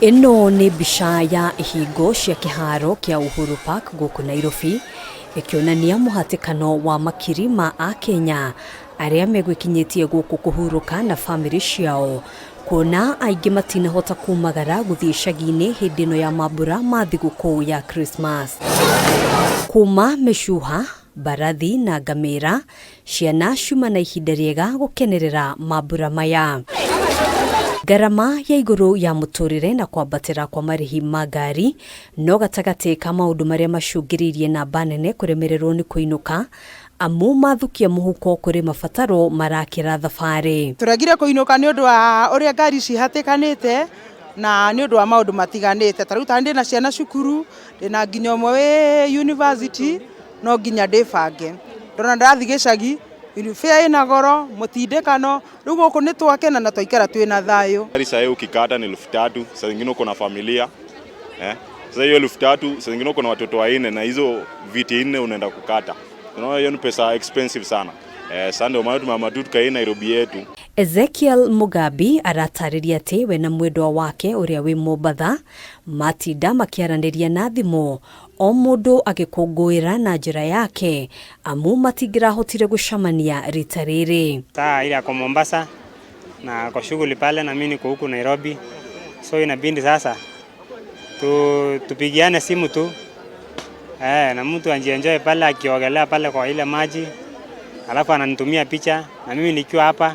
Ino ni mbica ya ihingo cia kiharo kia Uhuru Park guku Nairobi ikionania muhatikano wa makiri ma Akenya aria megwikinyitie guku kuhuruka na family ciao kuna aingi matinahota kumagara guthii icagi-ini hindi ino ya mambura ma thiguku ya Christmas. Kuma meshuha barathi na ngamira ciana ciuma na ihinda riega gukenerera mambura maya. Ngarama ya iguru ya muturire na kwambatira kwa marihi magari no gatagati ka maundu maria macungiriirie namba nene kuremererwo ni kuinuka amu mathukia muhuko kuri mabataro marakira thabari. Turagire kuinuka ni undu wa uria ngari cihatikanite na ni undu wa maundu matiganite. Tariu tandi na ciana cukuru ndina nginya umwe university no nginya ndibange ndona ndathi gicagi fare ina goro mutindekano riu guku ni twakena na twaikara twina thayo. Sasa ukikata ni 3000, saa zingine uko na familia sasa hiyo 3000 saa zingine uko na watoto wanne na hizo viti 4 unaenda kukata. Unaona hiyo ni pesa expensive sana. Sasa ndio maana tumamadu tukae Nairobi yetu. Ezekiel Mugabi aratariria ati we na mwendwa wake uria wi Mombasa matinda makiaraniria na thimu o mundu agikungwira na njira yake amu matingirahotire gucamania rita riri. Saa ile kwa Mombasa na kwa shughuli pale na mimi niko huku Nairobi, so inabidi sasa tupigiane simu tu na mtu anjienjoy pale akiogelea pale kwa ile maji, alafu ananitumia picha na mimi nikiwa hapa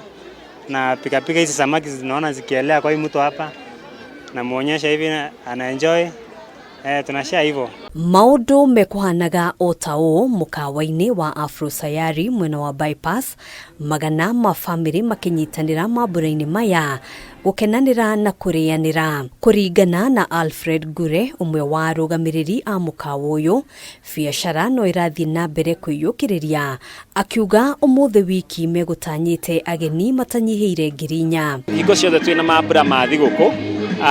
na pika hizi samaki zinaona zikielea kwa hii mtu hapa na muonyesha hivi anaenjoy. Tunashare hivyo. Maundu mekuhanaga otao mukawa-ini wa Afro Sayari mwena wa bypass magana ma family makinyitanira mambura-ini maya gukenanira na kurianira. Kuringana na Alfred Gure umwe wa arugamiriri a mukawa uyu, biacara no irathie na mbere kwiyukiriria akiuga umuthi wiki megutanyite ageni matanyihiire ngirinya. Hingo ciothe twina mambura ma thiguku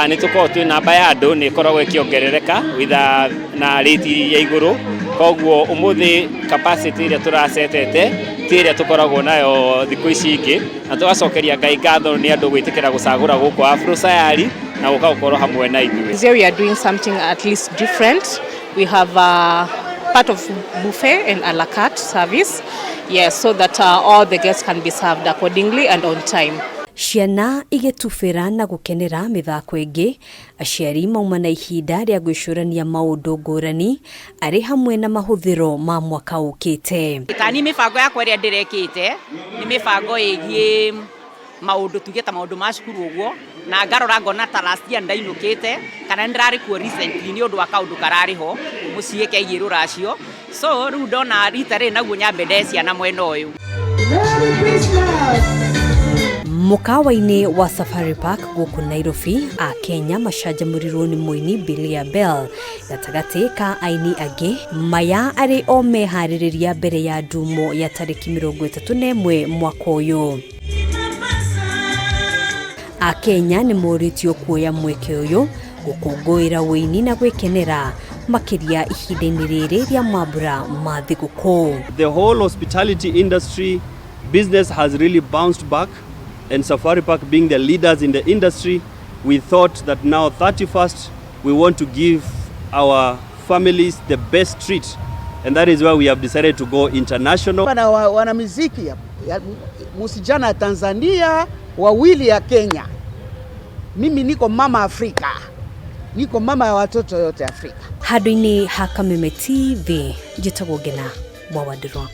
ni tukorwo twi namba ya andu ni koragwo ikiongerereka witha na rate ya iguru, koguo umuthi capacity iria turacetete tiria tukoragwo nayo thiku ici ingi na tugacokeria Ngai ngatho ni andu gwitikira gucagura guku Afro Sayari na gukorwo hamwe na ithuĩ. Here we are doing something at least different. We have a part of buffet and a la carte service, yes, so that all the guests can be served accordingly and on time. Ciana igetubira na gukenera mithako ingi, aciari mauma na ihinda ria gwicurania maundu ngurani ari hamwe na mahuthiro ma mwaka ukite. Tani mibango yakwa ria ndirekite ni mibango igie maundu tugeta maundu ma cukuru uguo na ngarora ngona ta last year ndainukite kana ndirari kuo recently ni undu wa kaundu karariho mucie keigi ruracio, so riu ndona rita ri naguo nyambe ndecia na mwena uyu. Mukawa-ini wa Safari Park guku Nairobi Akenya macanjamurirwo ni muini Bilia Bell gatagati ka aini angi maya ari o mehaririria mbere ya ndumo ya tariki 31 mwaka uyu. Akenya ni moritio kuoya mweke uyu gukungwira uini na gwikenera makiria ihinda-ini riri ria mambura ma thiguku. The whole hospitality industry business has really bounced back. And Safari Park being the leaders in the industry, we thought that now 31st we want to give our families the best treat, and that is why we have decided to go international. Wana muziki ya musijana Tanzania, wawili ya Kenya. Mimi niko mama Afrika, niko mama ya watoto yote Afrika. Hadu-ini ha Kameme TV, jitagwo Ngina Mwawadurwa.